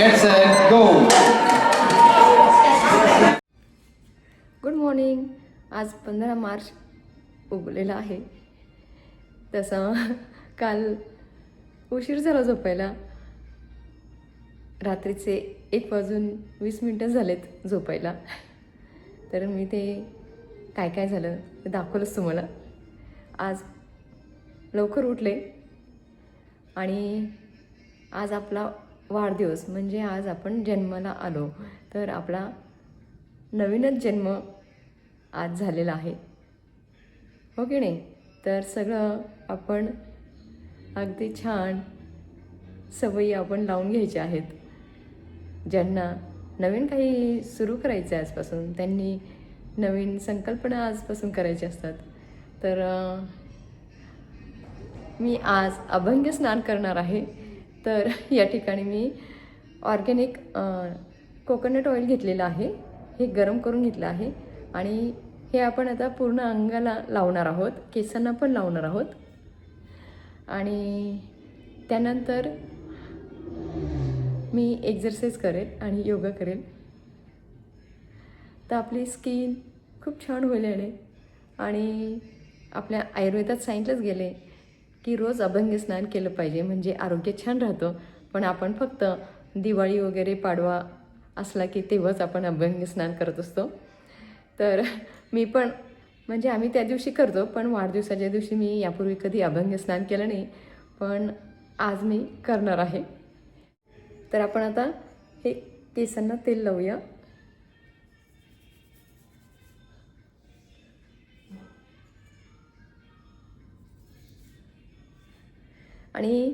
Get set, go. Good morning. आज 15 मार्च उगलेला आहे. तसं काल उशीर झाला झोपायला. रात्रीचे 1:20 झालेत झोपायला. तर मी ते काय काय झालं ते दाखवलंच तुम्हाला. आज लवकर उठले आणि आज आपला वाढदिवस म्हणजे आज आपण जन्माला आलो. तर आपला नवीनच जन्म आज झालेला आहे, हो की नाही. तर सगळं आपण अगदी छान सवयी आपण लावून घ्यायच्या आहेत. ज्यांना नवीन काही सुरू करायचं आहे आजपासून, त्यांनी नवीन संकल्पना आजपासून करायच्या असतात. तर मी आज अभंग स्नान करणार आहे. तर या ठिकाणी मी ऑर्गॅनिक कोकोनट ऑइल घेतलेलं आहे. हे गरम करून घेतलं आहे आणि हे आपण आता पूर्ण अंगाला लावणार आहोत, केसांना पण लावणार आहोत. आणि त्यानंतर मी एक्झरसाइज करेल आणि योगा करेल. तर आपली स्किन खूप छान होईल याने. आणि आपल्या आयुर्वेदात सांगितलंच गेले की रोज अभंग स्नान केलं पाहिजे, म्हणजे आरोग्य छान राहतं. पण आपण फक्त दिवाळी वगैरे पाडवा असला की तेव्हाच आपण अभंग स्नान करत असतो. तर मी पण म्हणजे आम्ही त्या दिवशी करतो, पण वाढदिवसाच्या दिवशी मी यापूर्वी कधी अभंग स्नान केलं नाही, पण आज मी करणार आहे. तर आपण आता हे केसांना तेल लावूया. आणि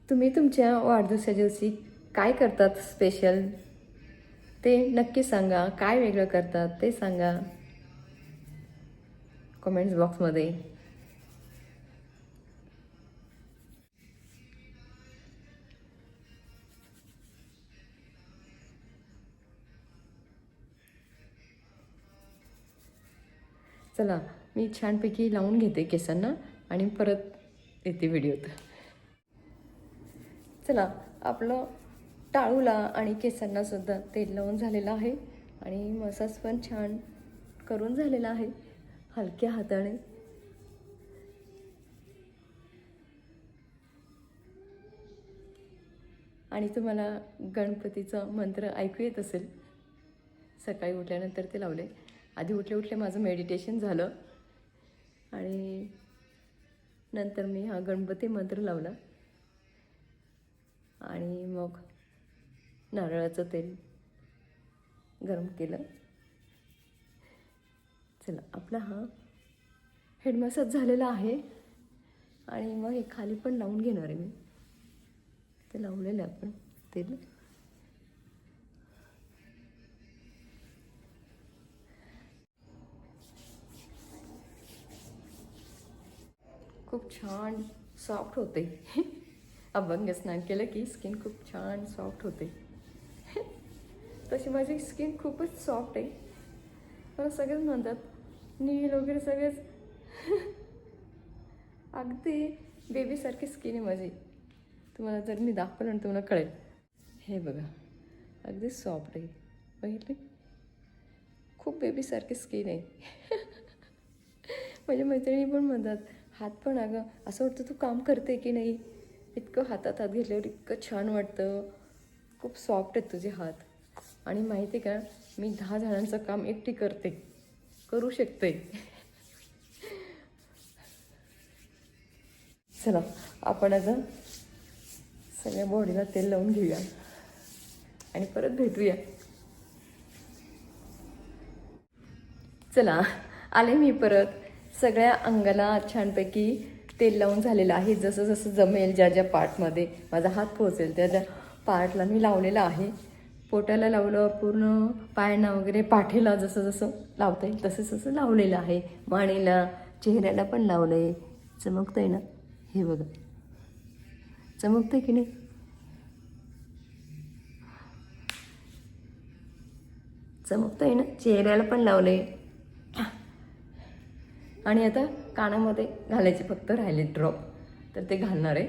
तुम्ही तुमच्या वाढदिवसाच्या दिवशी काय करतात स्पेशल ते नक्की सांगा. काय वेगळं करतात ते सांगा कमेंट्स बॉक्समध्ये. चला मी छानपैकी लावून घेते केसांना आणि परत येते व्हिडिओत. चला आपलं टाळूला आणि केसांना सुद्धा तेल लावून झालेलं आहे आणि मसाज पण छान करून झालेला आहे हलक्या हाताने. आणि तुम्हाला गणपतीचं मंत्र ऐकू येत असेल. सकाळी उठल्यानंतर ते लावले. आधी उठल्या उठल्या माझं मेडिटेशन झालं आणि नंतर मी हा गणपती मंत्र लावला आणि मग नारळाचं तेल गरम केलं. चला आपला हा हेड मसाज झालेला आहे आणि मग हे खाली पण लावून घेणार आहे मी. ते लावलेलं आपण तेल. खूप छान सॉफ्ट होते. अभंग स्नान केलं की स्किन खूप छान सॉफ्ट होते. तशी माझी स्किन खूपच सॉफ्ट आहे. मला सगळेच म्हणतात नील वगैरे सगळेच. अगदी बेबीसारखी स्किन आहे माझी. तुम्हाला जर मी दाखवलं ना तुम्हाला कळेल. हे बघा अगदी सॉफ्ट आहे, बघितले. खूप बेबीसारखी स्किन आहे. माझ्या मैत्रिणी पण म्हणतात हात पण अगं असं वाटतं तू काम करते की नाही. इतकं हातात हात घेतल्यावर इतकं छान वाटतं. खूप सॉफ्ट आहेत तुझे हात. आणि माहिती आहे का मी 10 जणांचं काम एकटी करू शकते. चला आपण आता सगळ्या बॉडीला तेल लावून घेऊया आणि परत भेटूया. चला आले मी परत. सगळ्या अंगाला छानपैकी तेल लावून झालेलं आहे. जसं जसं जमेल ज्या ज्या पार्टमध्ये माझा हात पोहोचेल त्या त्या पार्टला मी लावलेलं आहे. पोटाला लावलं, पूर्ण पायांना वगैरे, पाठीला जसं जसं लावता येईल तसं तसं लावलेलं आहे. मानेला, चेहऱ्याला पण लावलं आहे. चमकतं आहे ना, हे बघा चमकतं की नाही. चमकतं आहे ना. चेहऱ्याला पण लावलं आहे. आणि आता कानामध्ये घालायचे फक्त राहिले ड्रॉप, तर ते घालणार आहे.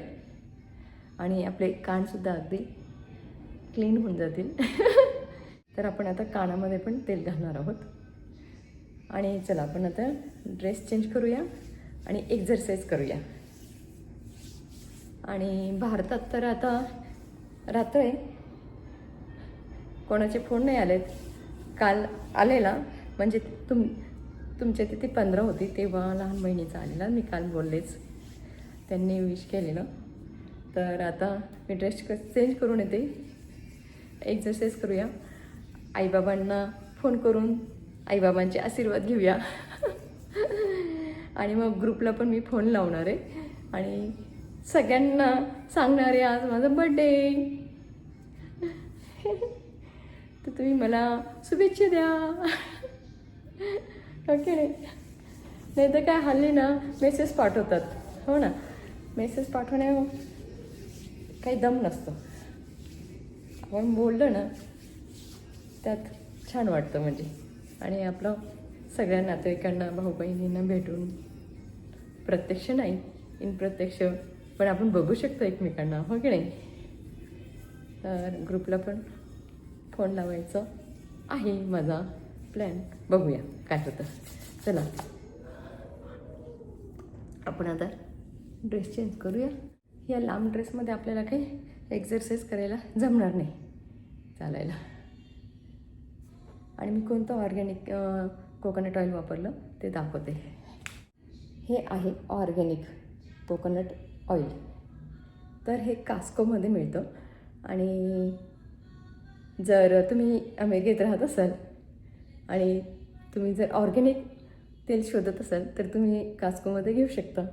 आणि आपले कानसुद्धा अगदी क्लीन होऊन जातील. तर आपण आता कानामध्ये पण तेल घालणार आहोत. आणि चला आपण आता ड्रेस चेंज करूया आणि एक्झरसाईज करूया. आणि भारतात तर आता रात्र आहे, कोणाचे फोन नाही आलेत. काल आलेला म्हणजे तुमच्या तिथे 15 होती तेव्हा लहान बहिणीचा आलेला, मी काल बोललेच, त्यांनी विश केलेलं. तर आता मी ड्रेस चेंज करून येते, एक्झरसाईज करूया, आईबाबांना फोन करून आईबाबांचे आशीर्वाद घेऊया. आणि मग ग्रुपला पण मी फोन लावणार आहे आणि सगळ्यांना सांगणार आहे आज माझा बर्थडे. तर तुम्ही मला शुभेच्छा द्या. ओके नाही तर काय हल्ली ना मेसेज पाठवतात, हो ना, मेसेज पाठवण्या काही दम नसतो. आपण बोललो ना त्यात छान वाटतं म्हणजे. आणि आपलं सगळ्या नातेवाईकांना भाऊ बहिणींना भेटून, प्रत्यक्ष नाही इन प्रत्यक्ष पण आपण बघू शकतो एकमेकांना, हो की नाही. तर ग्रुपला पण फोन लावायचं आहे माझा प्लॅन, बघूया काय होतं. चला आपण आता ड्रेस चेंज करूया. या लांब ड्रेसमध्ये आपल्याला काही एक्झरसाईज करायला जमणार नाही, चालायला. आणि मी कोणतं ऑर्गॅनिक कोकोनट ऑइल वापरलं ते दाखवते. हे आहे ऑर्गॅनिक कोकोनट ऑइल. तर हे कास्कोमध्ये मिळतं. आणि जर तुम्ही अमेरिकेत राहत असाल आणि तुम्ही जर ऑर्गॅनिक तेल शोधत असाल तर तुम्ही कास्कोमध्ये घेऊ शकता.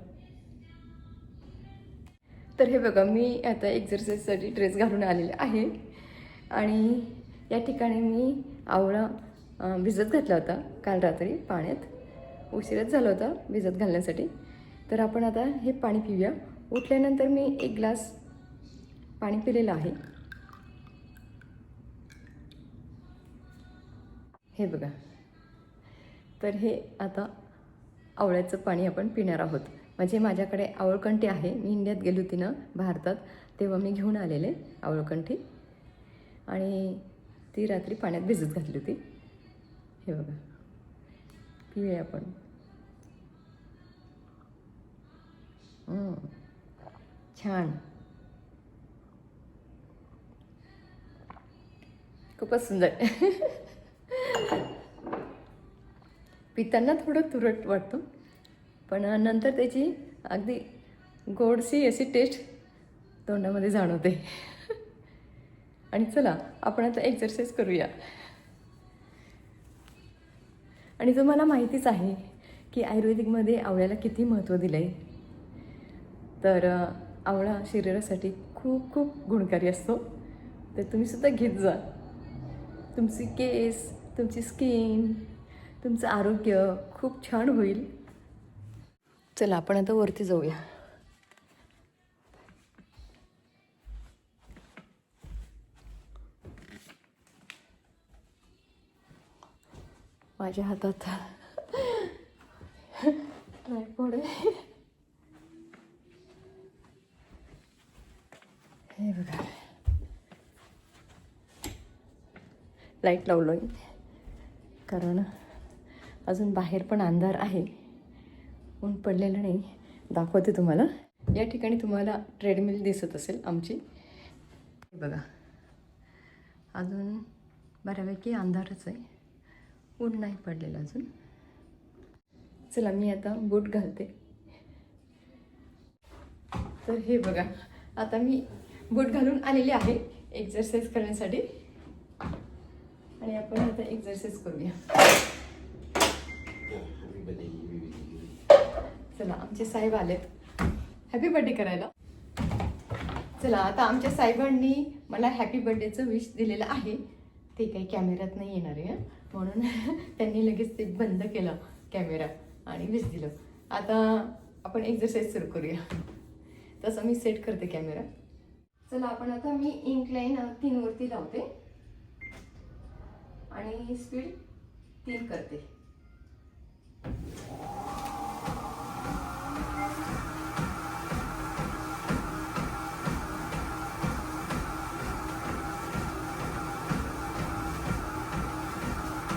तर हे बघा, मी आता एक्झरसाईजसाठी ड्रेस घालून आलेले आहे. आणि या ठिकाणी मी आवळा भिजत घातला होता काल रात्री पाण्यात, उशीरच झाला होता भिजत घालण्यासाठी. तर आपण आता हे पाणी पिऊया. उठल्यानंतर मी 1 ग्लास पाणी पिलेलं आहे. हे बघा, तर हे आता आवळ्याचं पाणी आपण पिणार आहोत. म्हणजे माझ्याकडे आवळकंठी आहे, मी इंडियात गेली होती ना भारतात तेव्हा मी घेऊन आलेले आवळकंठी आणि ती रात्री पाण्यात भिजत घातली होती. हे बघा, पिऊया आपण. छान, खूपच सुंदर. पिताना थोडं तुरट वाटतं पण नंतर त्याची अगदी गोडशी अशी टेस्ट तोंडामध्ये जाणवते. आणि चला आपण आता एक्झरसाईज करूया. आणि तुम्हाला माहितीच आहे की आयुर्वेदिकमध्ये आवळ्याला किती महत्त्व दिलं आहे. तर आवळा शरीरासाठी खूप खूप गुणकारी असतो. तर तुम्हीसुद्धा घेत जा. तुमची केस, तुमची स्किन, तुमचं आरोग्य खूप छान होईल. चला आपण आता वरती जाऊया. माझ्या हातात ट्रायपॉड आहे. हे बघा, लाईट लावलो आहे कारण अजून बाहेर पण अंधार आहे, ऊन पडलेलं नाही. दाखवते तुम्हाला. या ठिकाणी तुम्हाला ट्रेडमिल दिसत असेल आमची. बघा, अजून बऱ्यापैकी अंधारच आहे, ऊन नाही पडलेलं अजून. चला मी आता बूट घालते. तर हे बघा, आता मी बूट घालून आलेले आहे एक्झरसाईज करण्यासाठी. आणि आपण आता एक्झरसाईज करूया. चला आमचे साहेब आलेत हॅपी बर्थडे करायला. चला आता आमच्या साहेबांनी मला हॅपी बर्थडेचं विश दिलेलं आहे. ते काही कॅमेऱ्यात नाही येणार आहे म्हणून त्यांनी लगेच ते बंद केलं कॅमेरा आणि विश दिलं. आता आपण एक्झरसाईज सुरू करूया. तसं मी सेट करते कॅमेरा. चला आपण आता मी इन्क्लाइन 3 वरती लावते आणि स्पीड 3 करते.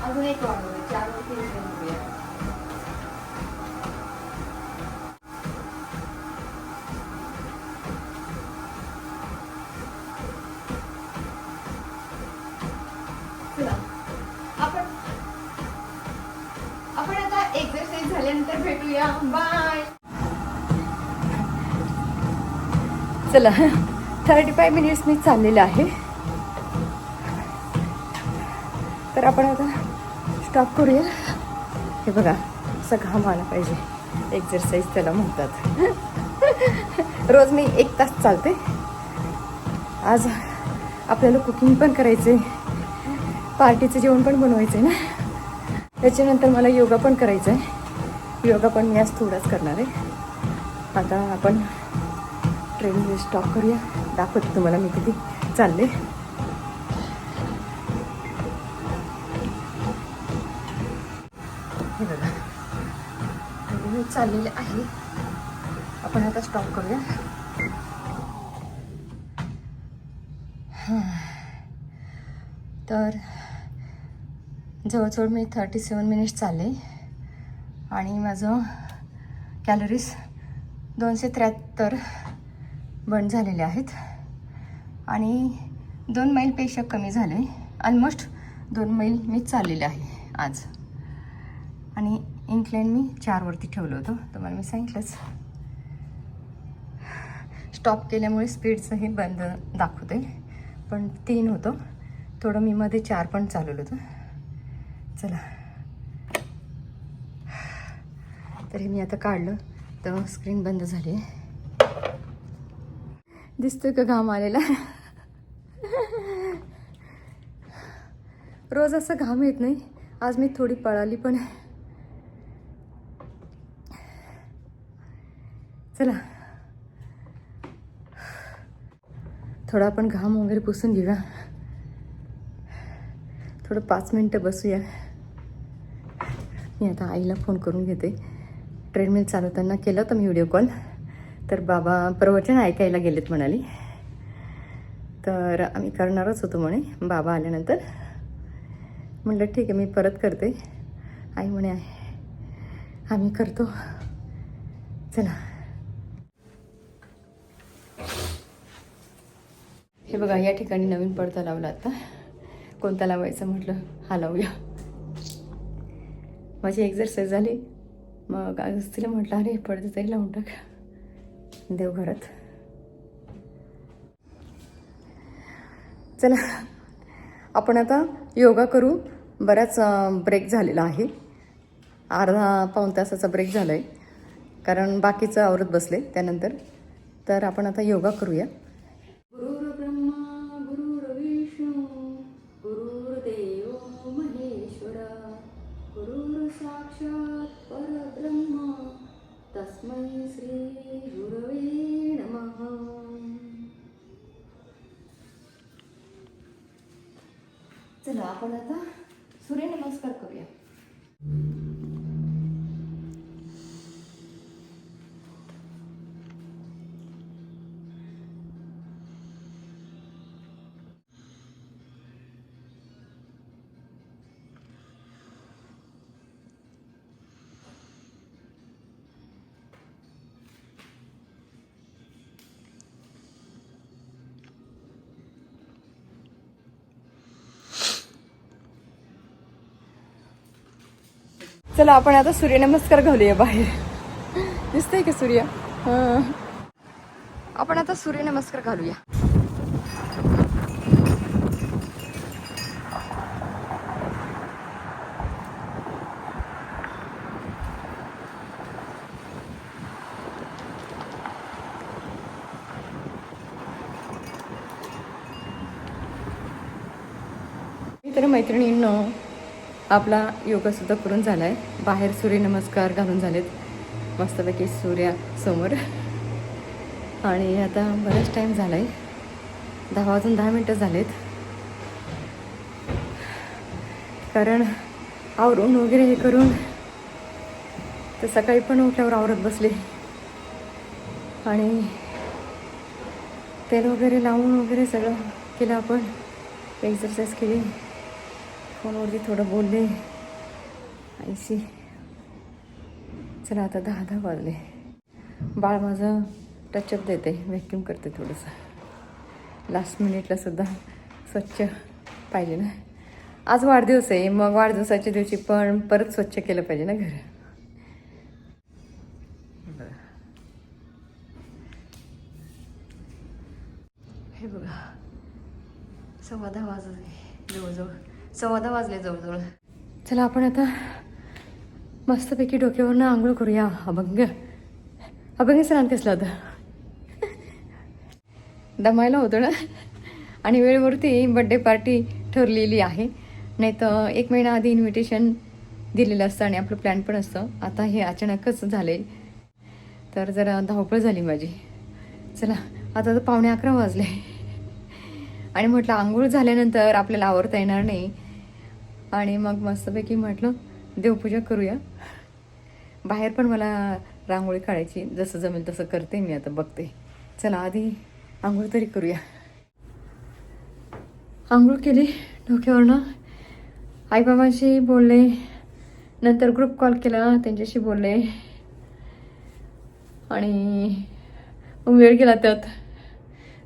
अजून एक वाढवूया, 4 वरती करूया. चला आपण आता एक्सरसाइज झाल्यानंतर भेटूया. बाय. चला 35 मिनिट्स मी चाललेलं आहे. तर आपण आता स्टॉप करूया. हे बघा असा घाम आला पाहिजे, एक्सरसाइज त्याला म्हणतात. रोज मी 1 तास चालते. आज आपल्याला कुकिंग पण करायचे, पार्टीचं जेवण पण बनवायचं आहे ना. त्याच्यानंतर मला योगा पण करायचा आहे. योगा पण मी आज थोडाच करणार आहे. आता आपण ट्रेनमध्ये स्टॉप करूया. दाखवते तुम्हाला मी किती चालले. हे बघा मी चाललेले आहे. आपण आता स्टॉप करूया. तर जवळजवळ मी 37 मिनिट्स चालले आणि माझं कॅलरीज 273 बर्न झालेले आहेत आणि 2 मैलपेक्षा कमी झाले. ऑलमोस्ट 2 मैल मी चाललेले आहे आज. आणि इन्क्लाइन मी 4 वरती ठेवलं होतं, तुम्हाला मी सांगितलंच. स्टॉप केल्यामुळे स्पीडचं हे बंद दाखवते, पण 3 होतं. थोडं मी मध्ये 4 पण चालवलं होतं. चला तरी मी आता काढलं तर स्क्रीन बंद झाली. दिसतोय का घाम आलेला? रोज असं घाम येत नाही. आज मी थोडी पळाली पण. चला थोडा आपण घाम वगैरे पुसून घेऊया. थोडं 5 मिनटं बसूया. मी आता आईला फोन करून घेते. ट्रेडमिल चालवताना केलं होतं मी व्हिडिओ कॉल, तर बाबा प्रवचन ऐकायला गेलेत म्हणाली. तर आम्ही करणारच होतो म्हणे बाबा आल्यानंतर. म्हटलं ठीक आहे मी परत करते. आई म्हणे आम्ही करतो. चला हे बघा या ठिकाणी नवीन पडदा लावला. आता कोणता लावायचा म्हटलं हा लावूया. माझी एक्सरसाइज झाली. मग आज तिला म्हटलं अरे पडदा तरी लावून टाक देवघरात. चला आपण आता योगा करू. बराच ब्रेक झालेला आहे. अर्धा पाऊण तासाचा ब्रेक झाला आहे, कारण बाकीचं आवरत बसले त्यानंतर. तर आपण आता योगा करूया. गुरुर् ब्रह्मा गुरुर्विष्णू गुरुर्देव महेश्वरा गुरुर् साक्षात परब्रह्म तस्मै श्री गुरवे नमः. चला आपण आता सूर्यनमस्कार करूया. चला आपण आता सूर्यनमस्कार घालूया बाहेर. दिसतंय का सूर्य? आपण आता सूर्यनमस्कार घालूया. तर मैत्रिणींनो आपला योगासुद्धा करून झाला आहे. बाहेर सूर्यनमस्कार घालून झालेत मस्तपैकी सूर्यासमोर. आणि आता बराच टाईम झाला आहे. 10 वाजून 10 मिनटं झालेत. कारण आवरून वगैरे हे करून तर सकाळी पण उठल्यावर आवरत बसले आणि तेल वगैरे लावून वगैरे सगळं केलं. आपण एक्सरसाइज केली. फोनवरती थोडं बोलले आईशी. चला आता 10 वाजले. बाळ माझं टचअप देते, व्हॅक्यूम करते थोडंसं. लास्ट मिनिटला सुद्धा स्वच्छ पाहिजे ना. आज वाढदिवस आहे, मग वाढदिवसाच्या दिवशी पण परत स्वच्छ केलं पाहिजे ना घर. हे बघा 10:15 वाजले जवळजवळ, 10:15 वाजले जवळजवळ. चला आपण आता मस्तपैकी डोक्यावरनं आंघोळ करूया. अभंग स्नान कसलं होतं, दमायला होतं ना. आणि वेळेवरती बड्डे पार्टी ठरलेली आहे, नाही तर 1 महिना आधी इन्व्हिटेशन दिलेलं असतं आणि आपलं प्लॅन पण असतं. आता हे अचानकच झाले, तर जरा धावपळ झाली माझी. चला आता तर 11:15 वाजले आणि म्हटलं आंघोळ झाल्यानंतर आपल्याला आवरता येणार नाही, आणि मग मस्तपैकी म्हटलं देवपूजा करूया. बाहेर पण मला रांगोळी काढायची, जसं जमेल तसं करते मी, आता बघते. चला आधी आंघोळ तरी करूया. आंघोळ केली, डोक्यावरनं आईबाबांशी बोलले, नंतर ग्रुप कॉल केला, त्यांच्याशी बोलले, आणि मग वेळ गेला त्यात.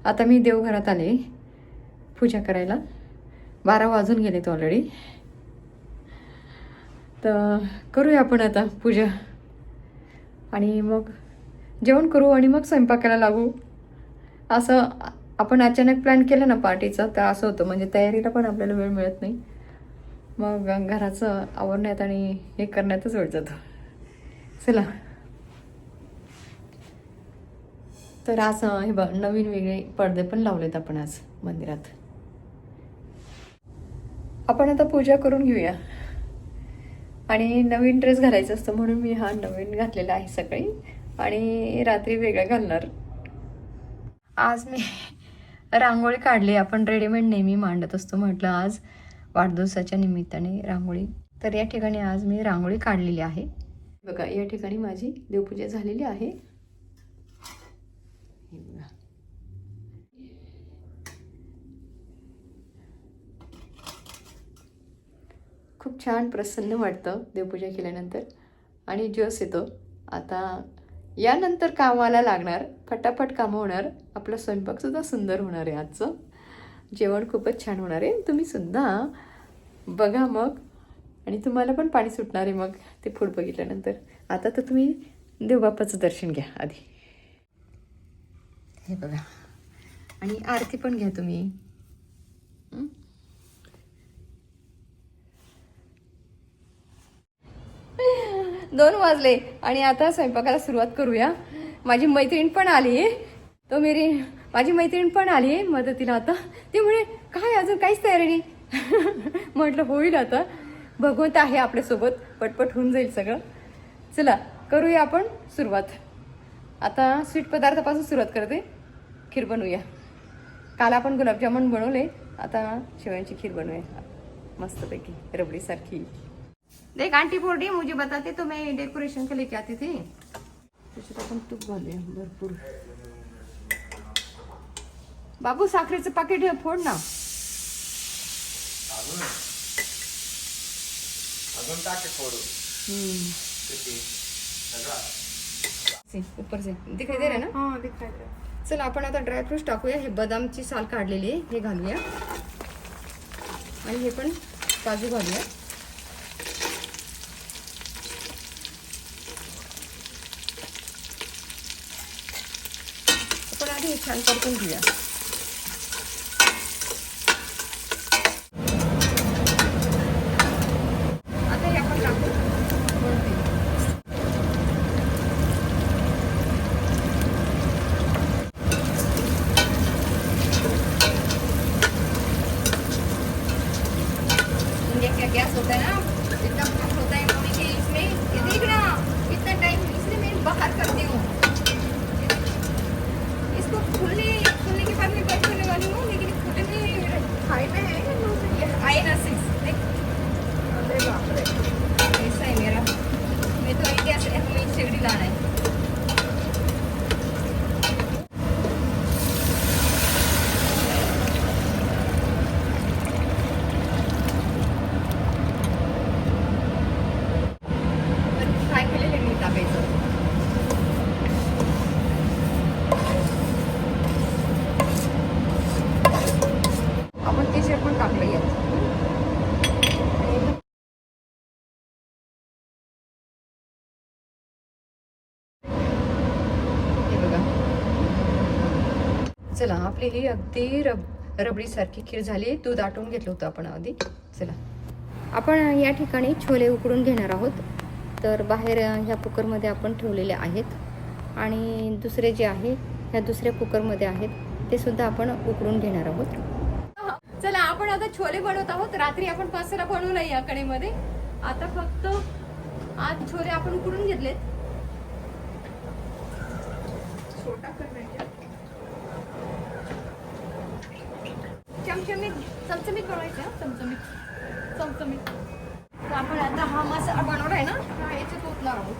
आता मी देवघरात आले पूजा करायला. 12 वाजून गेलेत ऑलरेडी. तर करूया आपण आता पूजा, आणि मग जेवण करू आणि मग स्वयंपाकाला लागू. असं आपण अचानक प्लॅन केलं ना पार्टीचा, तर असं होतं, म्हणजे तयारीला पण आपल्याला वेळ मिळत नाही. मग घराचं आवरण्यात आणि हे करण्यातच वेळ जातो. चला तर आज हे बघ नवीन वेगळे पडदे पण लावलेत आपण आज मंदिरात. आपण आता पूजा करून घेऊया. आणि नवीन ड्रेस घालायचा असतो म्हणून मी हा नवीन घातलेला आहे सकाळी, आणि रात्री वेगळा घालणार. आज मी रांगोळी काढली. आपण रेडीमेड नेहमी मांडत असतो, म्हटलं आज वाढदिवसाच्या निमित्ताने रांगोळी. तर या ठिकाणी आज मी रांगोळी काढलेली आहे. बघा या ठिकाणी माझी देवपूजा झालेली आहे. हे बघा. खूप छान प्रसन्न वाटतं देवपूजा केल्यानंतर, आणि जोश येतो. आता यानंतर कामाला लागणार, फटाफट कामं होणार. आपला स्वयंपाकसुद्धा सुंदर होणार आहे. आजचं जेवण खूपच छान होणार आहे. तुम्ही सुद्धा बघा मग, आणि तुम्हाला पण पाणी सुटणार आहे मग ते फूड बघितल्यानंतर. आता तर तुम्ही देवबापाचं दर्शन घ्या आधी. हे बघा, आणि आरती पण घ्या तुम्ही. 2 वाजले आणि आता स्वयंपाकाला सुरुवात करूया. माझी मैत्रीण पण आली आहे, माझी मैत्रीण पण आली आहे मदतीला. आता ती म्हणे काय अजून काहीच तयारी नाही. म्हटलं होईल आता, भगवंत आहे आपल्यासोबत, पटपट होऊन जाईल सगळं. चला करूया आपण सुरुवात. आता स्वीट पदार्थापासून सुरुवात करते. खीर बनवूया. काल आपण गुलाबजामुन बनवले, आता शेवयांची खीर बनवूया मस्तपैकी रबडी सारखी. देख आंटी बोल रही मुझे बताते तो मैं डेकोरेशन के लेके आती थी. त्याच्यात आपण तूप घालूया भरपूर. बाबू साखरेचं पाकिट फोड ना. अजून टाके फोडू. ऊपर से दिखाई दे रहा है ना. हाँ दिखाई दे रहा. चला आपण आता ड्रायफ्रूट्स टाकूया. हे बदामची साल काढलेली आहे, हे घालूया, आणि हे पण काजू घालूया. आपण आधी हे छान परतून घेऊया. आता हे आपण टाकू. क्या गैस होता है ना, इतना फास्ट होता है मम्मी के इसमें. ये देख ना इतना टाइम, इसलिए मैं बाहर करती हूँ. इसको खुलने के बाद मैं बंद करने वाली हूँ, लेकिन खुलने हाई में है आई ना 6. देख अरे बाप रे, ऐसा है मेरा. मैं तो इंडिया से हमें शेगड़ी लाना है. केशर पण टाकलं यात. हे बघा. चला आपली ही अगदी रबडीसारखी खीर झाली. दूध आटवून घेतलं होतं आपण आधी. चला आपण या ठिकाणी छोले उकडून घेणार आहोत. तर बाहेर ह्या कुकरमध्ये आपण ठेवलेले आहेत आणि दुसरे जे आहे ह्या दुसऱ्या कुकरमध्ये आहेत ते सुद्धा आपण उकडून घेणार आहोत. चला आपण आता छोले बनवत आहोत. रात्री आपण पाचला बनवलं या कढईमध्ये. आता फक्त आज छोले आपण उकडून घेतलेत. चमचमीत बनवायचं. चमचमीत. तर आपण आता हा मसाला बनवलाय ना, हा याच्यात ओतणार आहोत.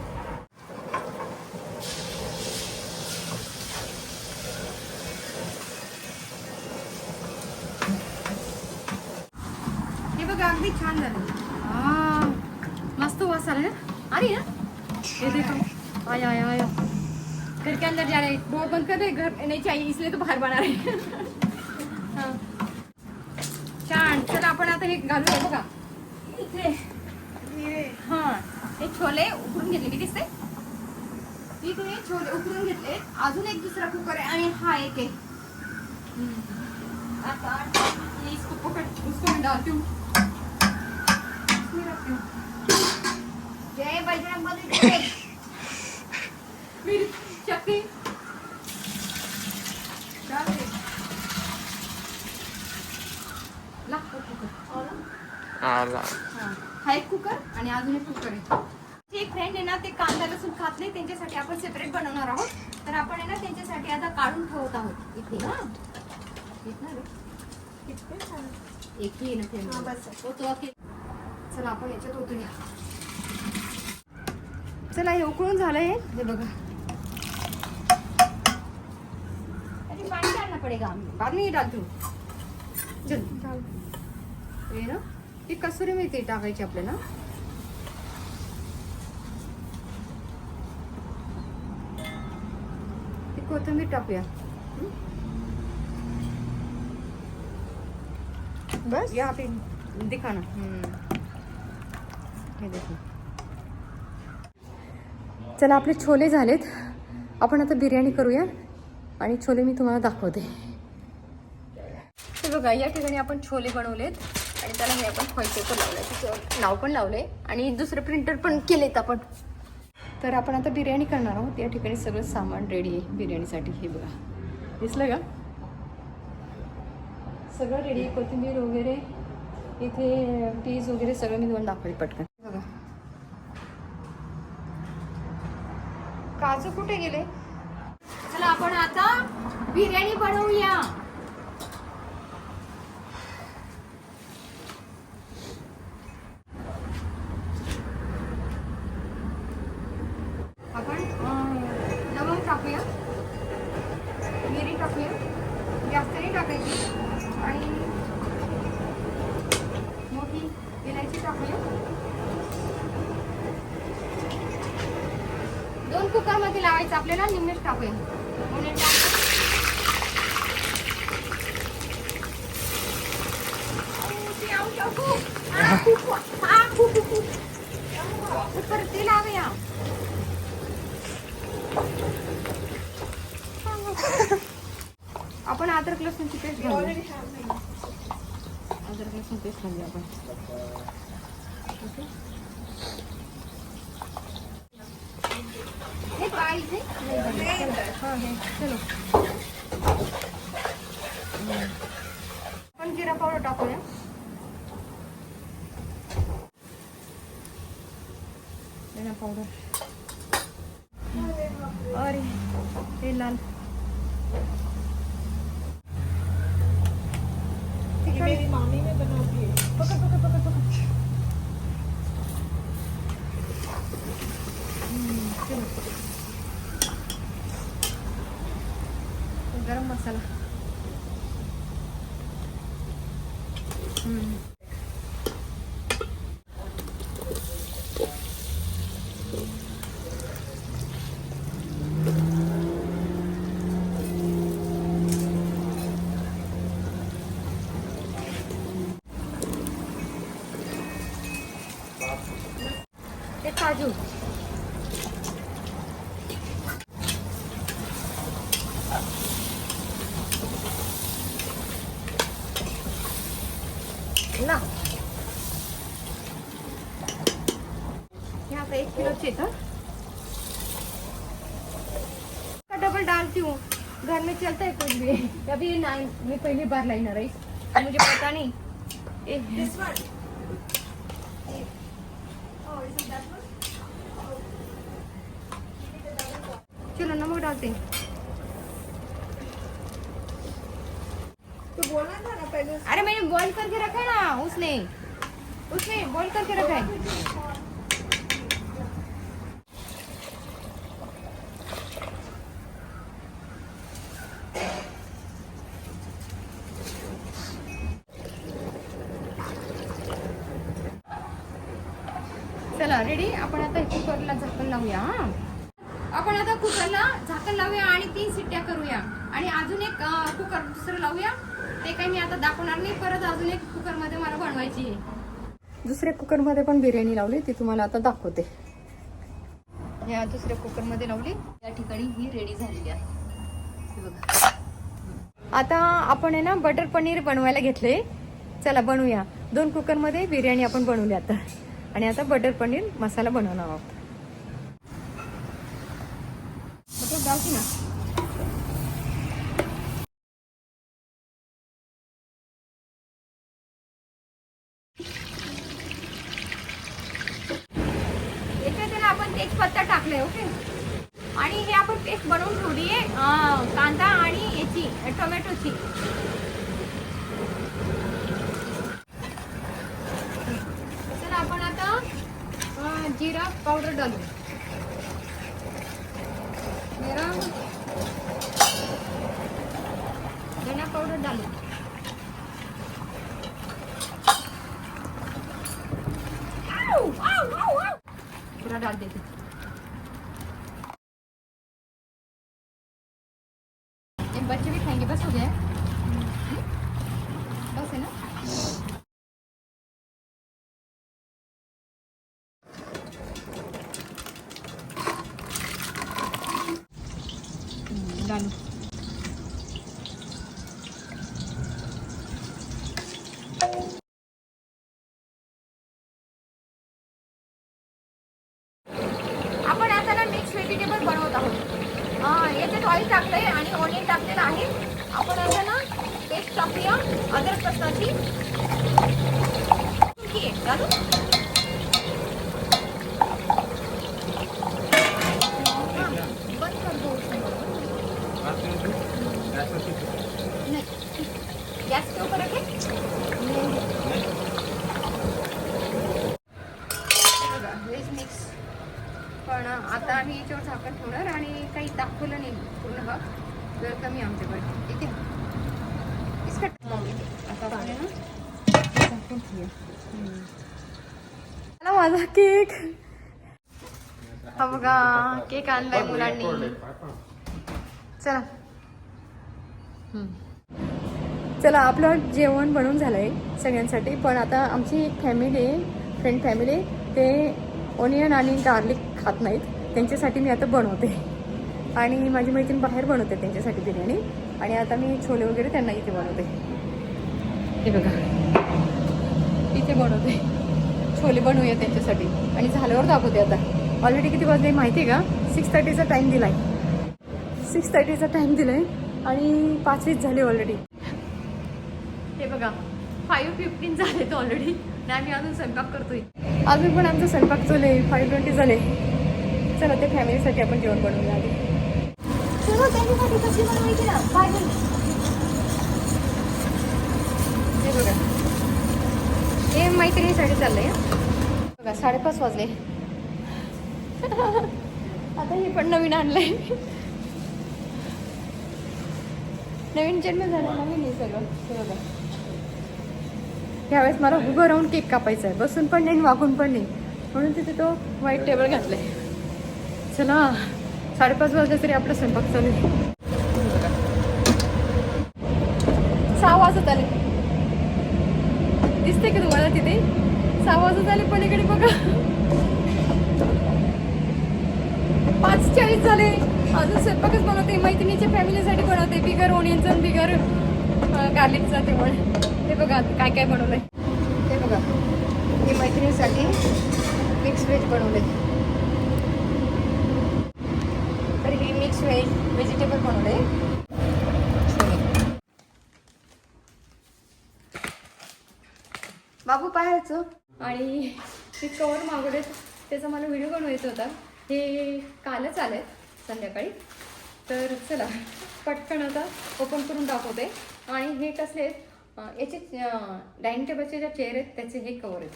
हे बघा अगदी छान झालं. मस्त वास आला ना. अरे ना ये देखो आया घर के अंदर जा रहे. डोर बंद कर दे, घर नहीं चाहिए इसलिए तो बाहेर बना रहे. हाँ छान. चला आपण आता हे घालूया. बघा इथे. हा हे छोले उकडून घेतले. मी दिसते इथे छोले उकडून घेतले. अजून एक दुसरा कुकर आहे आणि हा एक आहे. आता इसको पकड़, उसको मैं डालती हूँ. जय बजरंगबली. मेरी चक्की डाल दे. लागतो कुकर. हा एक कुकर आणि अजून एक कुकर आहे. जे फ्रेंड आहे ना ते कांदा लसूण खात नाही, त्यांच्यासाठी आपण सेपरेट बनवणार आहोत. तर आपण आहे ना त्यांच्यासाठी आता काढून ठेवत आहोत इथे. हा एक ही ना चला आपण याच्यात ओतूया. चला हे उकळून झालंय. हे बघा. अरे पाणी डालना पडेगा, बाद में डालती हूँ. चल डाल. हे ना ती कसुरी मेथी टाकायची आपल्याला. ती कोथिंबीर टाकूया. बस यहाँ पे दिखाना. हे देखो. चला आपले छोले झालेत. आपण आता बिर्याणी करूया आणि छोले मी तुम्हाला दाखवते. हे बघा या ठिकाणी आपण छोले बनवलेत आणि त्याला हे आपण फॉईल पेपर लावलंय. तिचं नाव पण लावलंय आणि दुसरं प्रिंटर पण केलेत आपण. तर आपण आता बिर्याणी करणार आहोत. या ठिकाणी सगळं सामान रेडी आहे बिर्याणीसाठी. हे बघा दिसलं का? सगळं रेडी आहे. कोथिंबीर वगैरे इथे पीस वगैरे सगळं मी तुम्हाला दाखवेल पटकन. बघा काजू कुठे गेले? चला आपण आता बिर्याणी बनवूया. आपण लवंग टाकूया, मिरी टाकूया, जास्त नाही टाकायची, आणि मोठी इलायची टाकूया. 2 कुकरमध्ये लावायचं आपल्याला. निम्मेच टाकूया. ऊपर तेल आ गया. आपण अदरक लसूणची पेस्ट घालूया. अदरक लसूण पेस्ट घालूया आपण. ओके हे पाहिजे. हां हे चलो आपण जिरा पावडर टाकूया. धना पावडर. अरे हे लाल मेरी मामी ने बनाती है. पकड़. चलो गरम मसाला. काजू. ना यहाँ पे 1 किलो चाहिए था. डबल डालती हूँ, घर में चलता है कुछ भी. अभी मैं पहली बार लाई ना राइस, मुझे पता नहीं. चलो नमक डालते हैं. तो बोलना था ना पहले. अरे मैंने बॉईल करके रखा है ना, उसने बॉईल करके रखा है. चला रेडी. आपण आता कुकरला झाकण लावूया. हा, आपण आता कुकरला झाकण लावूया आणि 3 शिट्ट्या करूया. आणि अजून एक कुकर दुसरं लावूया. ते काही मी आता दाखवणार नाही. परत अजून एक कुकर मध्ये मला बनवायची आहे. दुसऱ्या कुकर मध्ये पण बिर्याणी लावली, ती तुम्हाला आता दाखवते. या दुसऱ्या कुकर मध्ये लावली. या ठिकाणी ही रेडी झालेली आहे. हे बघा. आता आपण आहे ना बटर पनीर बनवायला घेतले. चला बनवूया. 2 कुकर मध्ये बिर्याणी आपण बनवली आता. आणि आता बटर पनीर मसाला बनवणार आहोत. बटर डालती ना. याच्यात आपण तेजपत्ता टाकले. ओके. आणि हे आपण पेस्ट बनवून ठेवली आहे कांदा आणि याची टोमॅटोची. तर आपण आता जीरा पावडर डालू. जीरा धनिया पावडर डालू. पूरा डाल देते. ये बच्चे भी खाएंगे. बस हो गया. बस है ना. डालू. आपण आता ना मिक्स व्हेजिटेबल बनवत आहोत. याच्यात ऑइल टाकलंय आणि ऑनियन टाकलेलं आहे. आपण आता ना पेस्ट टाकूया अद्रक लसणाची. घालू. बंद कर दो. नहीं, गैस के ऊपर रखे. मिक्स. पण आता आम्ही याच्यावर झाकण ठेवणार आणि काही दाखवलं नाही पूर्ण भाग. जर कमी आमच्याकडे ठीक आहे. आता आपण ना झाकून ठेवूया. माझा केक. हा बघा केक आणलाय मुलांनी. चला चला आपलं जेवण बनवून झालंय सगळ्यांसाठी. पण आता आमची एक फॅमिली आहे, फ्रेंड फॅमिली, ते ओनियन आणि गार्लिक खात नाहीत. त्यांच्यासाठी मी आता बनवते. आणि माझी मैत्रीण बाहेर बनवते त्यांच्यासाठी बिर्याणी. आणि आता मी छोले वगैरे त्यांना इथे बनवते. हे बघा इथे बनवते. छोले बनवूया त्यांच्यासाठी. आणि झाल्यावर दाखवते. आता ऑलरेडी किती वाजले माहिती आहे का? 6:30चा टाईम दिलाय. 6:30चा टाईम दिलाय आणि 5:20 झाले ऑलरेडी. हे बघा 5:15 झालेत ऑलरेडी. आणि आम्ही अजून स्वयंपाक करतोय. अजून पण आमचं स्वयंपाक चालू आहे. 5:20 झाले. चला ते फॅमिलीसाठी आपण जेवण बनवूया आधी. चला त्यांच्यासाठी कशी बनवायची ना. हे बघा हे मैत्रिणीसाठी चाललंय. बघा 5:30 वाजले. आता हे पण नवीन आणलंय. नवीन जन्म झाला. नवीन आहे सगळं. हे बघा यावेळेस मला उभं राहून केक कापायचा आहे. बसून पण नाही वाकून पण नाही. म्हणून तिथे तो व्हाईट टेबल घातलाय. चला 5:30 वाजले तरी आपला स्वयंपाक चालू आहे. 6 वाजत आले. दिसते की तुम्हाला तिथे 6 वाजत आले पलीकडे बघा. 5:40 झाले, अजून स्वयंपाकच बनवते. मैत्रिणीच्या फॅमिलीसाठी बनवते, बिगर ओनियनचं बिगर गार्लिकचं. ते पण हे बघा काय काय बनवलंय. हे बघा, हे मैत्रिणीसाठी मिक्स व्हेज बनवले. तर हे मिक्स व्हेजिटेबल बनवले. बाबू पाहायचं. आणि ते कवर मागवलेत, त्याचा मला व्हिडिओ बनवायचा होता. हे कालच आले संध्याकाळी. तर चला पटकन आता ओपन करून दाखवते. आणि हे कसले आहेत, याचे डायनिंग टेबलचे ज्या चेअर आहेत त्याचे हे कवर आहेत.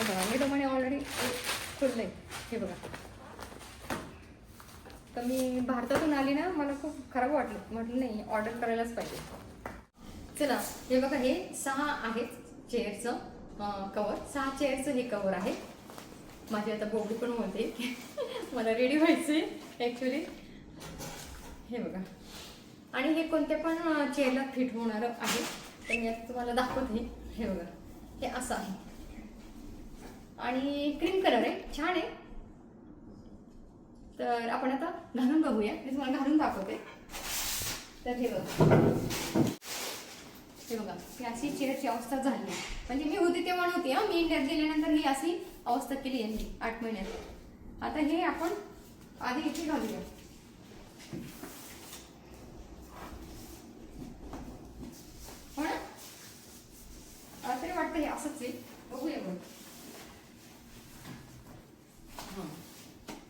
बघा मी तुम्हाला ऑलरेडी खुललं आहे. हे बघा, तर मी भारतातून आली ना, मला खूप खराब वाटलं. म्हटलं नाही, ऑर्डर करायलाच पाहिजे. चला हे बघा, हे 6 आहेत चेअरचं कवर. 6 चेअरचं हे कवर आहे. माझी आता बोबडी पण होते, मला रेडी व्हायचे ॲक्च्युली. हे बघा, आणि हे कोणत्या पण चेअरला फिट होणारं आहे. तर मी आता तुम्हाला दाखवते. हे बघा, हे असं आहे आणि क्रीम कलर आहे, छान आहे. तर आपण आता घालून बघूया. मी तुम्हाला घालून दाखवते. तर हे बघा, हे बघा, ही अशी चेअरची अवस्था झाली. म्हणजे मी होते तेव्हा नव्हती हा, मी इंडियात गेल्यानंतर ही अशी अवस्था केली यांनी 8 महिन्यात. आता हे आपण आधी इथे घालूया. हो ना, तरी वाटतं हे असंच आहे. बघूया बघ.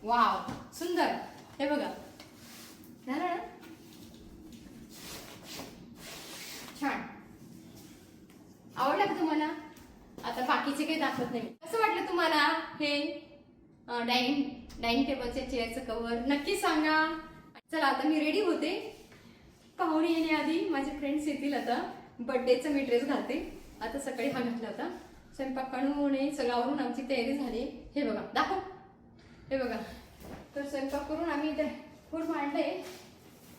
वाव, सुंदर. हे बघा, झालं ना, छान. आवडलं का तुम्हाला? आता बाकीचे काही दाखवत नाही. कसं वाटलं तुम्हाला हे डायनिंग टेबलच्या चेअरचं कवर? नक्की सांगा. चला आता मी रेडी होते. पाहुणे येण्याआधी माझे फ्रेंड्स येतील. आता बर्थडेचा मी ड्रेस घालते. आता सकाळी हा घातला होता. स्वयंपाक करून सगळ्यावरून आमची तयारी झाली. हे बघा, दाखव. हे बघा, तर स्वयंपाक करून आम्ही इथे फूड मांडले.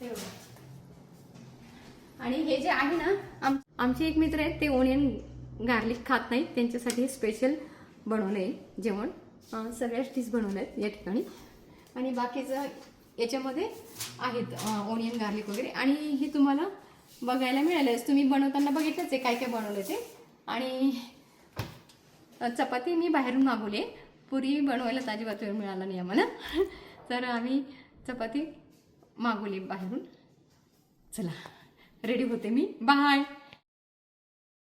हे बघा, आणि हे जे आहे ना, आमचे एक मित्र आहेत, ते ओनियन गार्लिक खात नाहीत. त्यांच्यासाठी स्पेशल बनवले जेवण. सगळ्याच डिश बनवल्या आहेत या ठिकाणी. आणि बाकीचं याच्यामध्ये आहेत ओनियन गार्लिक वगैरे. आणि हे तुम्हाला बघायला मिळालंच, तुम्ही बनवताना बघितलंच आहे काय काय बनवलं ते. आणि चपाती मी बाहेरून मागवली. पुरी बनवायला अजिबात वेळ मिळाला नाही आम्हाला. तर आम्ही चपाती मागवली बाहेरून. चला रेडी होते मी. बाय.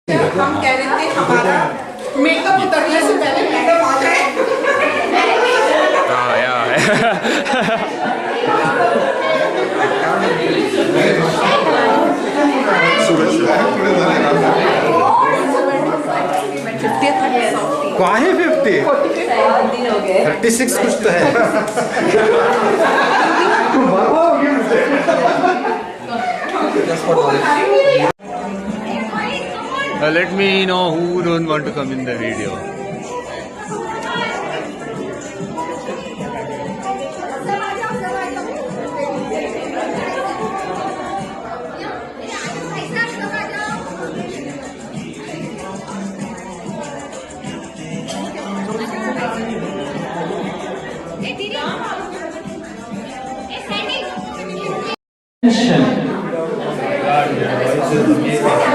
हम कह रहे थे हमारा मेकअप उतरने से पहले मैडम आ जाए. क्या है 50? 36 कुछ तो है. Let me know who don't want to come in the video.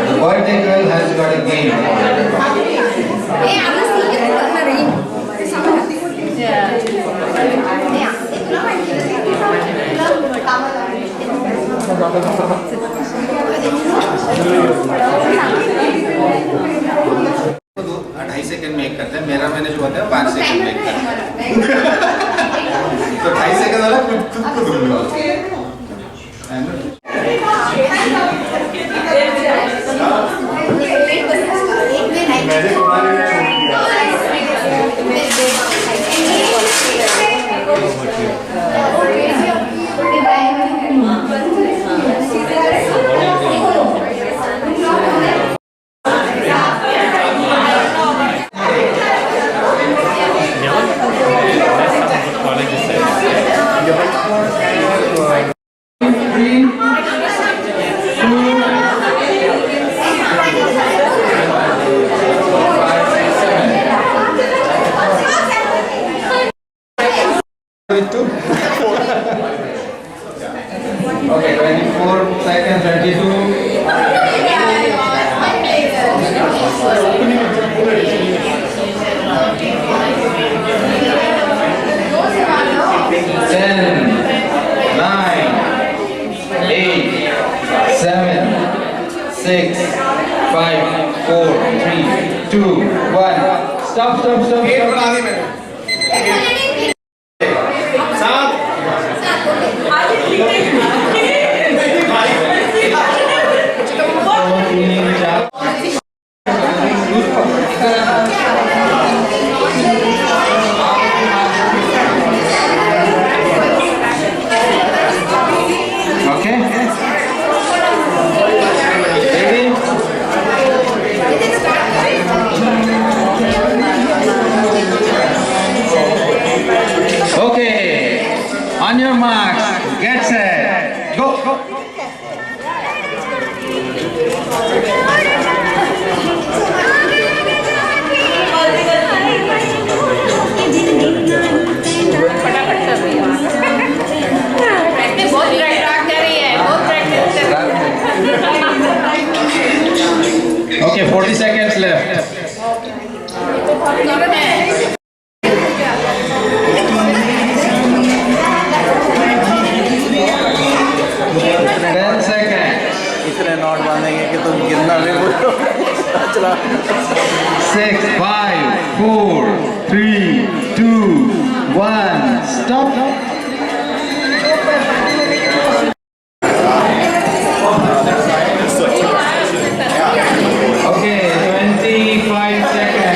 The birthday girl has got a game. तो 2.5 सेकंड में एक करते हैं. मेरा मैंने जो होता है 5 सेकंड में एक करते हैं. तो 2.5 सेकंड वाला खुद को दूंगा. Green. it too? Okay, 24 seconds, 22. Ten, nine, 8, 7, 6, 5, 4, 3, 2, 1. Stop. Okay. Ready? Okay. On your marks, get set, go. Okay, 40 seconds left. 10 seconds. इतने नोट बांधेंगे कि तुम गिरना नहीं बोलो चला 6, 5, 4, 3, 2, 1. Stop. Okay, 25 seconds.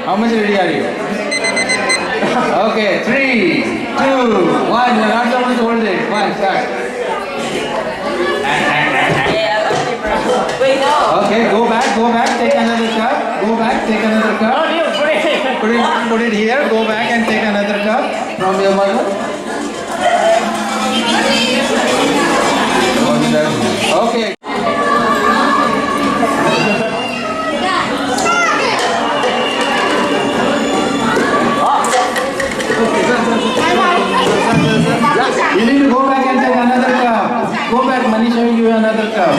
How much ready are you? Okay, 3, 2, 1. You're not supposed to hold it. 1, start. Okay, go back, take another cup. Go back, take another cup. Put it here. Go back and take another cup from your mother. Okay. You need to go back and take another cup. Go back, Manisha will give you another cup.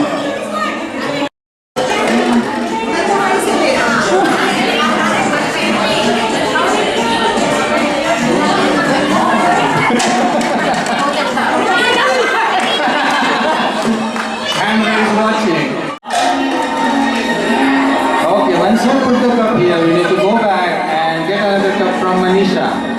Camera is watching. Okay, once you put the cup here, you need to go back and get another cup from Manisha.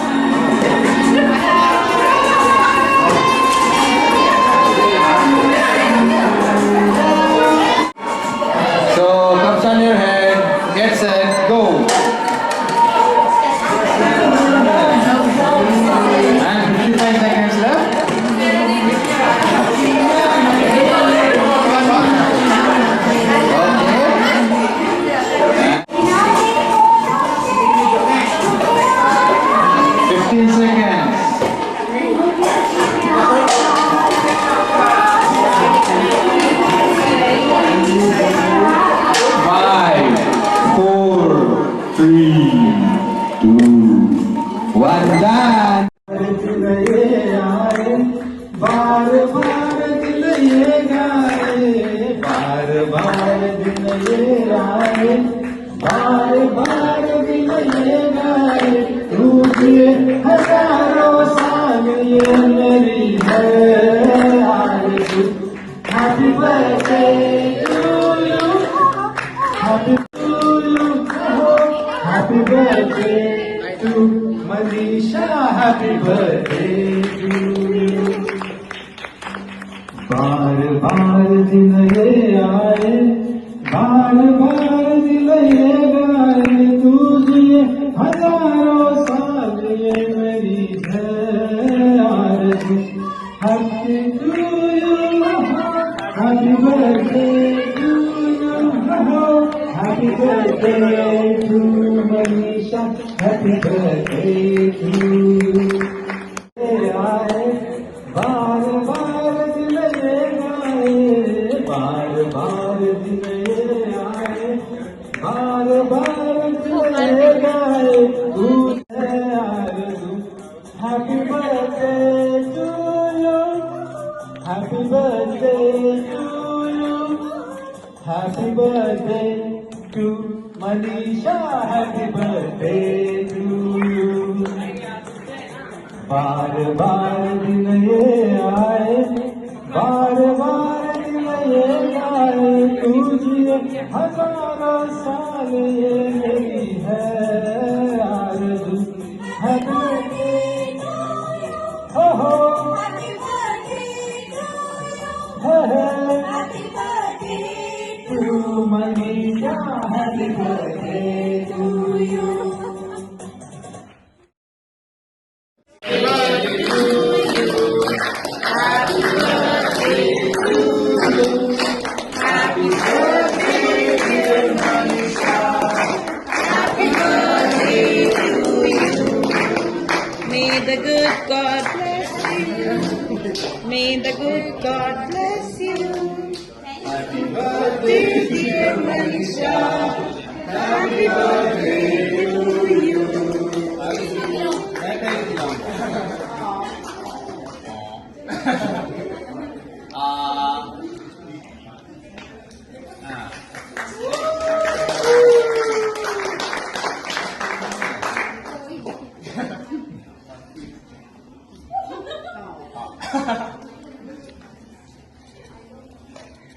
15 seconds. 5, 4, 3, 2, 1, done. बार बार दिल ये गाए, बार बार दिल ये आए, बार बार दिल ये गाए, तुझे हजारों साल ये मेरी है आरज़ू। Happy birthday to you, happy to you, happy birthday to Manisha, happy birthday to you. बार बार दिन ये आए, बार बार दिल ये गाए, तुझे हजारों साल ये मेरी है आरज़ू। Happy to you, happy birthday to you, happy birthday to Manisha, happy birthday to you. आए बार बार दिल ये गाए, बार बार दिल ये आए, बार बार दिल ये गाए, तू है आरज़ू। Happy birthday to you, happy birthday to you, happy birthday to Manisha, happy birthday to you. बार बार दिन ये आए, बार बार दिन ये आए, तुझे हजारों साल ये मेरी है आरज़ू। Happy birthday, हो Happy birthday to you. हो Happy birthday to Manisha, happy birthday to you. May the good God bless you. May the good God bless you. Happy birthday, dear Manisha. Happy birthday to you.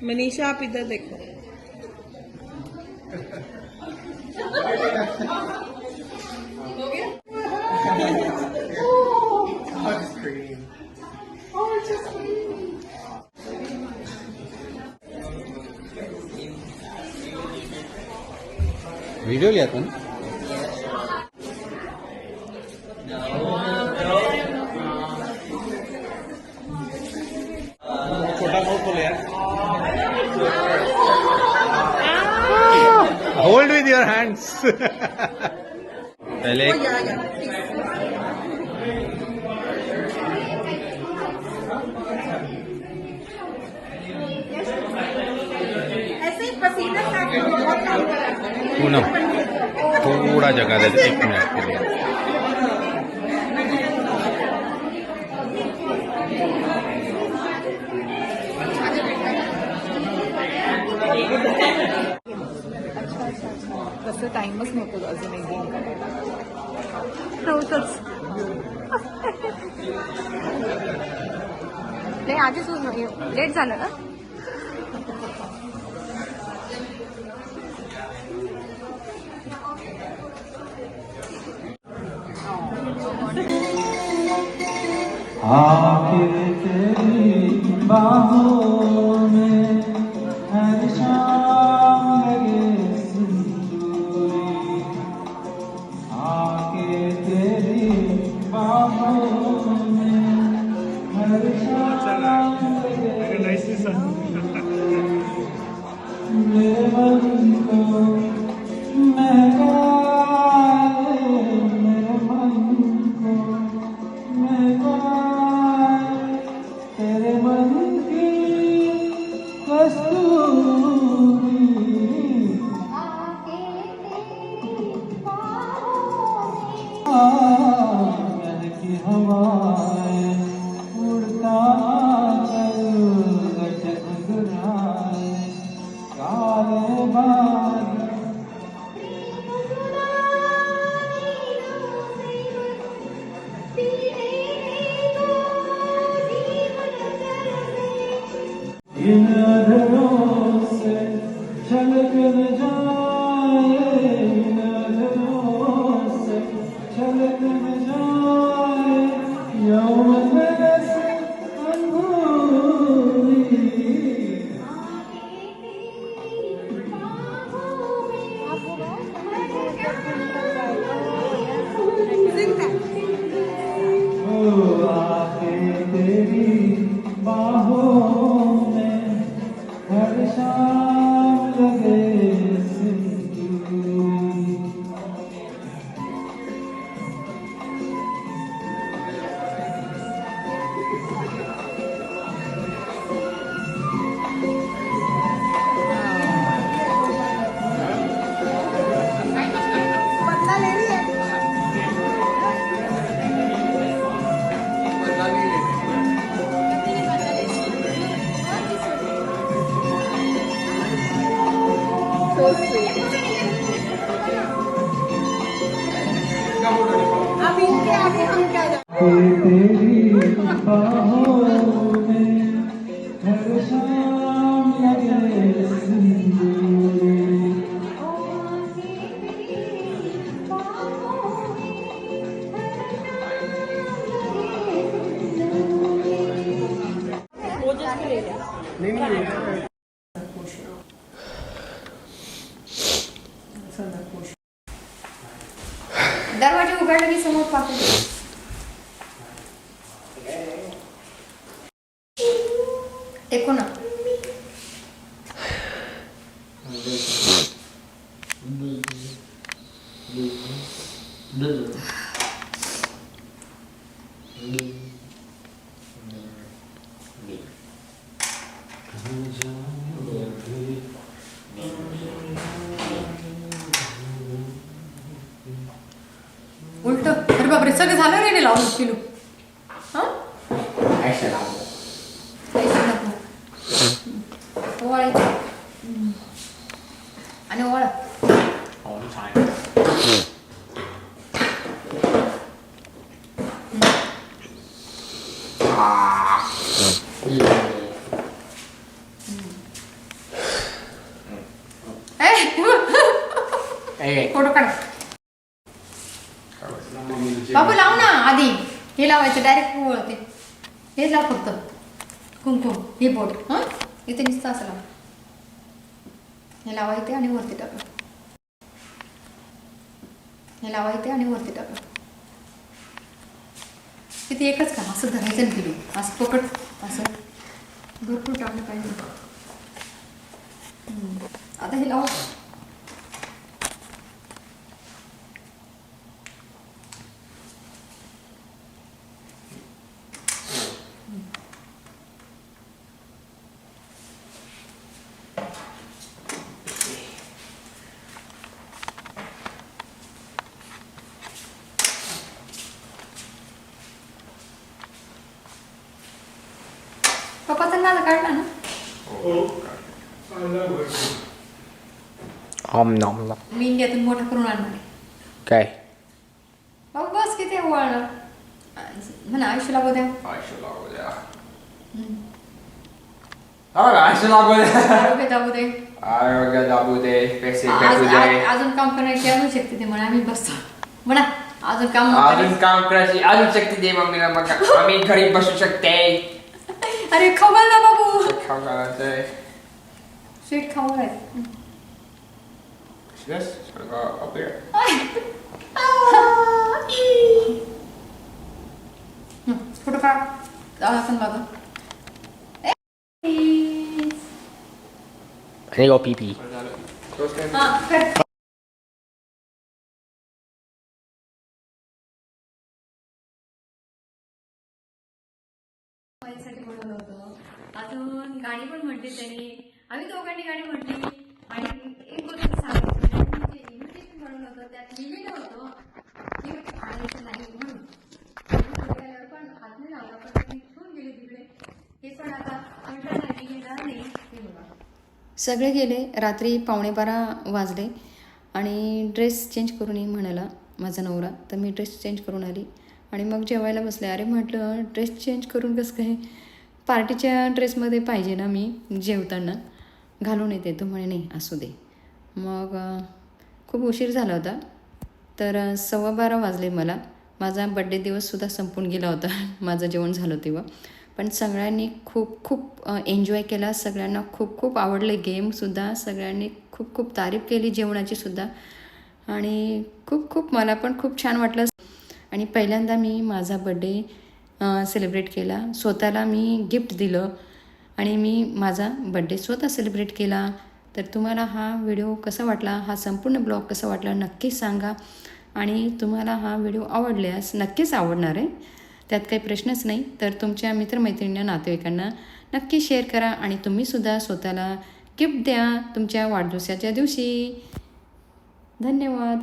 Manisha आप इधर देखो। Video लिहा पण छोटा भाऊ बोल यार Hold with your hands. पहले ऐसे ही पसीना साफ बहुत काम करा। पूनम थोड़ा जगह दे दो, 1 मिनट के लिए। तसं टाइमच नव्हतं अजून एक गेम करायला नव्हतंच. नाही आधीच लेट झालं ना. आके तेरी बाहों में हर शाम लगे सिंदूरी, आके तेरी बाहों में हर शाम लगे मेरे मन को महकाए, मेरे मन को हवाएं उड़ता चल घुंघराए काले बादल इन अधरों से छलक न जाए इन अधरों से छलक न जाए यौवन से अंगूरी ओ आके तेरी बाहों में हर शाम लगे सिंदूर पत्ता ले रही है अब इनके आगे हम क्या तेरी बाहों में हर शाम लगे सिंदूर दरवाजे उघडले की समोर पाहतो टेको ना उलट अरे बापरे सगळं झालं रे लावून किलो हा ओवाळायचं आणि ओवाळा फोटो काढ बाबू लाव ना आधी हे लावायचं डायरेक्ट ओळखते हेच लाव फक्त कुंकुम हे बोट हां इथे नुसतं असं लाव हे लावायचे आणि वरती टाका हे लावायचे आणि वरती टाका किती एकच का असं धरायचं ना तिथे असं पकड असं भरपूर टाकलं पाहिजे आता हे लाव पप्पाचा नाला काढला ना Om nom nom. मी इंडियातून मोठा करून आणणार आहे काय बाबा बस किती ओवाळलं म्हणा आयुष्य लागू द्या आयुष्य लागू द्या आयुष्य लागू द्या आरोग्य दाबू दे आरोग्य दाबू दे पैसे भेटू दे अजून काम करण्याची अजून शक्ती दे म्हणा आम्ही बसतो म्हणा अजून काम अजून काम करायची अजून शक्ती दे मम्मीला मग आम्ही घरी बसू शकते अरे खाऊ घाल ना बाबू खाऊ घालायचंय स्वीट खाऊ घाल Yes, up there. फोटो काढ पण बाबा आणि गो पी पी हा कर माझ्यासाठी बोलवलं होतं अजून गाणी पण म्हटली त्यांनी आम्ही दोघांनी गाणी म्हटली आणि एक गोष्ट सांगायची इन्व्हिटेशन बनवलं होतं त्यात लिहिलेलं होतं की आणायचं नाही म्हणून सगळे गेले. रात्री 11:15 वाजले आणि ड्रेस चेंज करून ये म्हणाला माझा नवरा. तर मी ड्रेस चेंज करून आली आणि मग जेवायला बसले. अरे म्हटलं ड्रेस चेंज करून कसं काय, पार्टीच्या ड्रेसमध्ये पाहिजे ना मी जेवताना, घालून येते. तो म्हणे नाही असू दे. मग खूप उशीर झाला होता. तर 12:15 वाजले मला. माझा बड्डे दिवससुद्धा संपून गेला होता माझं जेवण झालं तेव्हा. पण सगळ्यांनी खूप खूप एन्जॉय केला. सगळ्यांना खूप खूप आवडले गेमसुद्धा. सगळ्यांनी खूप खूप तारीफ केली जेवणाचीसुद्धा. आणि खूप खूप मला पण खूप छान वाटलं. आणि पहिल्यांदा मी माझा बड्डे सेलिब्रेट केला. स्वतःला मी गिफ्ट दिलं आणि मी माझा बड्डे स्वतः सेलिब्रेट केला. तर तुम्हाला हा व्हिडिओ कसा वाटला, हा संपूर्ण ब्लॉग कसा वाटला नक्कीच सांगा. आणि तुम्हाला हा व्हिडिओ आवडल्यास नक्कीच आवडणार आहे, त्यात काही प्रश्नच नाही. तर तुमच्या मित्रमैत्रिणींना, नातेवाईकांना नक्की शेअर करा आणि तुम्हीसुद्धा स्वतःला गिफ्ट द्या तुमच्या वाढदिवसाच्या दिवशी. धन्यवाद.